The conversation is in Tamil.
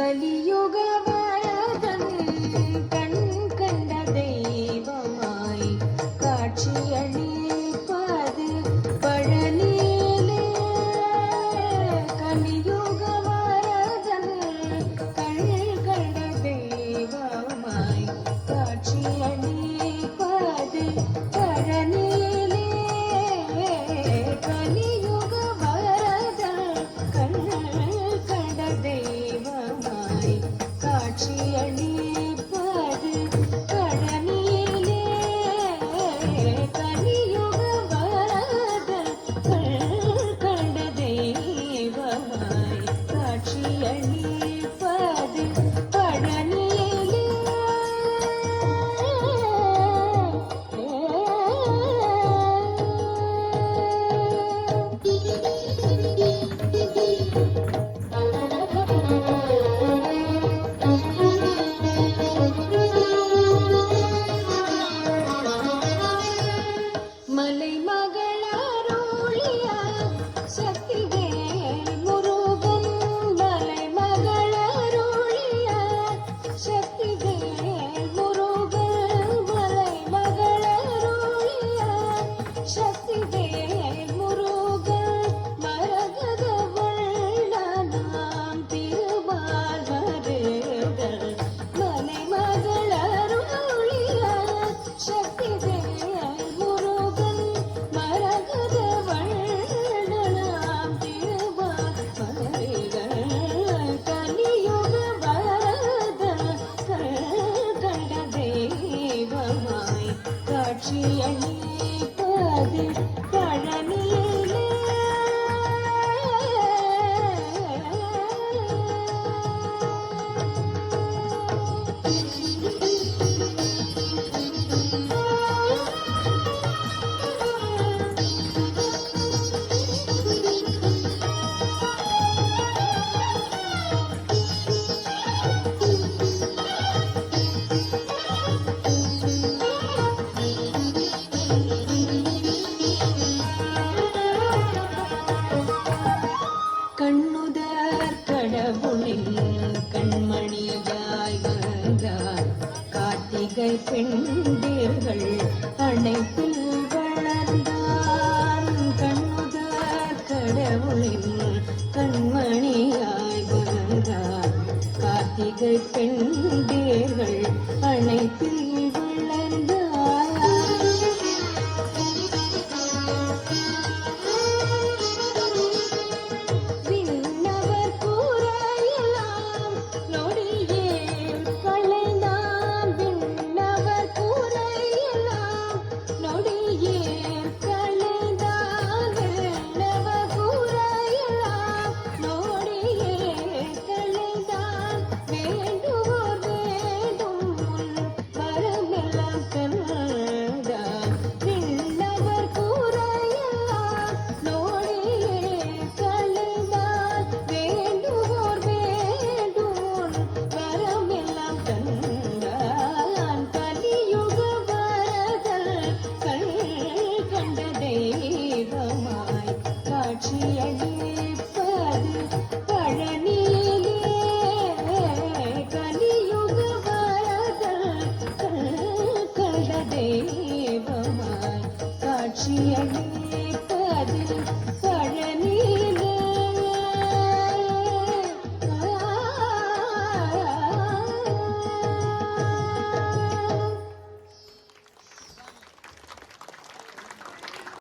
கலியுக வரதன் கண் கண்ட தெய்வமாய் காட்சியளிப்பது பழனியிலே. கலியுக வரதன் கண் கண்ட தெய்வமாய் காட்சியளிப்பது பழனியிலே. கலியுக வரதன் கண் கண்ட தெய்வமாய் காட்சியளிப்பது பழனியிலே. கலியுக வரதன் கண் கண்ட தெய்வமாய் காட்சியளிப்பது பழனியிலே. மலைமகளருளிய சக்திவேல் முருகன். மலைமகளருளிய சக்திவேல் முருகன். மலைமகளருளிய சக்திவேல் முருகன். மரகத வண்ணனாம் திருமால் மருகன். மலைமகளருளிய சக்திவேல் முருகன். மரகத வண்ணனாம் திருமால் மருகன். கலியுக வரதன் கண்ட தெய்வமாய் காட்சியளிப்பது பழனியிலே. கண்ணுதர் கடவுளின் கண்மணியாய் வந்தார். கார்த்திகை பெண்டீர்கள் அனைத்தில் வளர்ந்தார். கண்ணுதர் கடவுளின் கண்மணியாய் வந்தார். கார்த்திகை பெண்டீர்கள் அனைத்தில் வளர்ந்தார். விண்ணவர் கூரையெல்லாம் நொடியே களைந்தான். விண்ணவர் கூரையெல்லாம் நொடியே களைந்தான். விண்ணவர் கூரையெல்லாம் நொடியே களைந்தான். வேண்டுவோர் வேண்டும் முன் வரமெல்லாம் கண்டான். விண்ணவர் கூரையெல்லாம் நொடியே களைந்தான். வேண்டுவோர் வேண்டும் முன் வரமெல்லாம் கண்டான். கலியுக வரதன் கண் கண்ட தெய்வமாய் காட்சியளிப்பது பழனியிலே. கலியுக வரதன் கண் கண்ட தெய்வமாய் காட்சியளிப்பது